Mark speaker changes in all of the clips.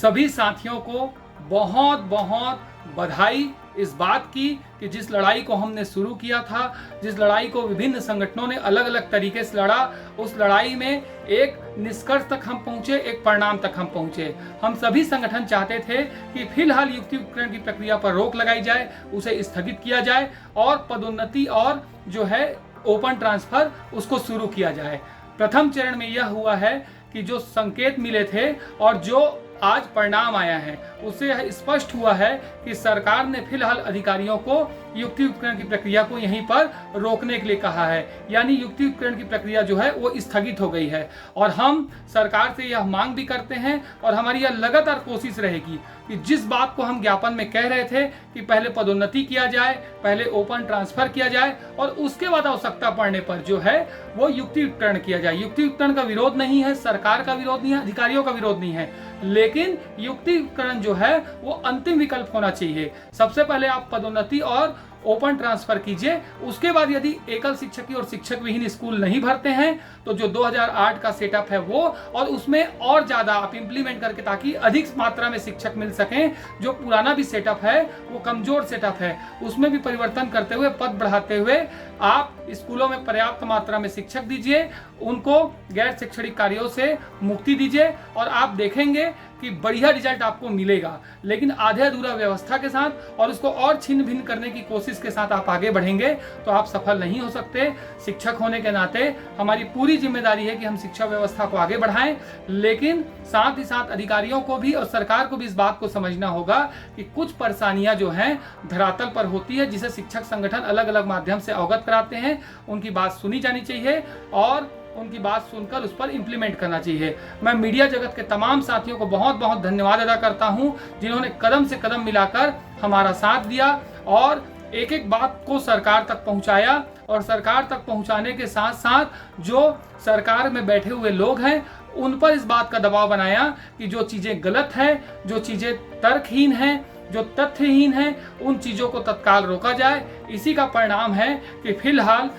Speaker 1: सभी साथियों को बहुत बहुत बधाई इस बात की कि जिस लड़ाई को हमने शुरू किया था, जिस लड़ाई को विभिन्न संगठनों ने अलग अलग तरीके से लड़ा, उस लड़ाई में एक निष्कर्ष तक हम पहुंचे, एक परिणाम तक हम पहुंचे। हम सभी संगठन चाहते थे कि फिलहाल युक्तियुक्तकरण की प्रक्रिया पर रोक लगाई जाए, उसे स्थगित किया जाए और पदोन्नति और जो है ओपन ट्रांसफर उसको शुरू किया जाए। प्रथम चरण में यह हुआ है कि जो संकेत मिले थे और जो आज परिणाम आया है उससे यह स्पष्ट हुआ है कि सरकार ने फिलहाल अधिकारियों को युक्तियुक्तकरण की प्रक्रिया को यहीं पर रोकने के लिए कहा है, यानी युक्तियुक्तकरण की प्रक्रिया जो है वो स्थगित हो गई है। और हम सरकार से यह मांग भी करते हैं और हमारी यह लगातार कोशिश रहेगी कि जिस बात को हम ज्ञापन में कह रहे थे कि पहले पदोन्नति किया जाए, पहले ओपन ट्रांसफर किया जाए और उसके बाद आवश्यकता पड़ने पर जो है वो युक्तियुक्तकरण किया जाए। युक्तियुक्तकरण का विरोध नहीं है, सरकार का विरोध नहीं है, अधिकारियों का विरोध नहीं है, लेकिन युक्तियुक्तकरण जो है वो अंतिम विकल्प होना चाहिए। सबसे पहले आप पदोन्नति और ओपन ट्रांसफर कीजिए, उसके बाद यदि एकल शिक्षकी और शिक्षक विहीन स्कूल नहीं भरते हैं तो जो 2008 का सेटअप है वो और उसमें और ज्यादा आप इंप्लीमेंट करके ताकि अधिक मात्रा में शिक्षक मिल सकें। जो पुराना भी सेटअप है वो कमजोर सेटअप है, उसमें भी परिवर्तन करते हुए, पद बढ़ाते हुए आप स्कूलों में पर्याप्त मात्रा में शिक्षक दीजिए, उनको गैर शैक्षणिक कार्यों से मुक्ति दीजिए और आप देखेंगे कि बढ़िया रिजल्ट आपको मिलेगा। लेकिन आधे अधूरा व्यवस्था के साथ और उसको और छिन्न भिन्न करने की कोशिश के साथ आप आगे बढ़ेंगे तो आप सफल नहीं हो सकते। शिक्षक होने के नाते हमारी पूरी जिम्मेदारी है कि हम शिक्षा व्यवस्था को आगे बढ़ाएं, लेकिन साथ ही साथ अधिकारियों को भी और सरकार को भी इस बात को समझना होगा कि कुछ परेशानियां जो हैं धरातल पर होती है, जिसे शिक्षक संगठन अलग अलग माध्यम से अवगत कराते हैं। उनकी बात सुनी जानी चाहिए और उनकी बात सुनकर उस पर इंप्लीमेंट करना चाहिए। मैं मीडिया जगत के तमाम साथियों को बहुत बहुत धन्यवाद अदा करता हूं जिन्होंने कदम से कदम मिलाकर हमारा साथ दिया और एक एक बात को सरकार तक पहुंचाया और सरकार तक पहुंचाने के साथ साथ जो सरकार में बैठे हुए लोग हैं उन पर इस बात का दबाव बनाया कि जो चीजें गलत है, जो चीजें तर्कहीन हैं, जो तथ्यहीन हैं, उन चीजों को तत्काल रोका जाए। इसी का परिणाम है कि फिलहाल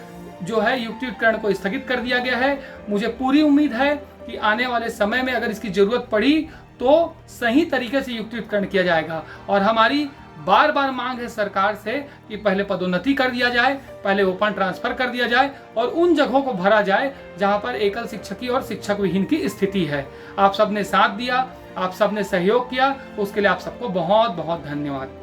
Speaker 1: जो है युक्तियुक्तकरण को स्थगित कर दिया गया है। मुझे पूरी उम्मीद है कि आने वाले समय में अगर इसकी जरूरत पड़ी तो सही तरीके से युक्तियुक्तकरण किया जाएगा और हमारी बार बार मांग है सरकार से कि पहले पदोन्नति कर दिया जाए, पहले ओपन ट्रांसफर कर दिया जाए और उन जगहों को भरा जाए जहां पर एकल शिक्षकी और शिक्षक विहीन की स्थिति है। आप सबने साथ दिया, आप सबने सहयोग किया, उसके लिए आप सबको बहुत बहुत धन्यवाद।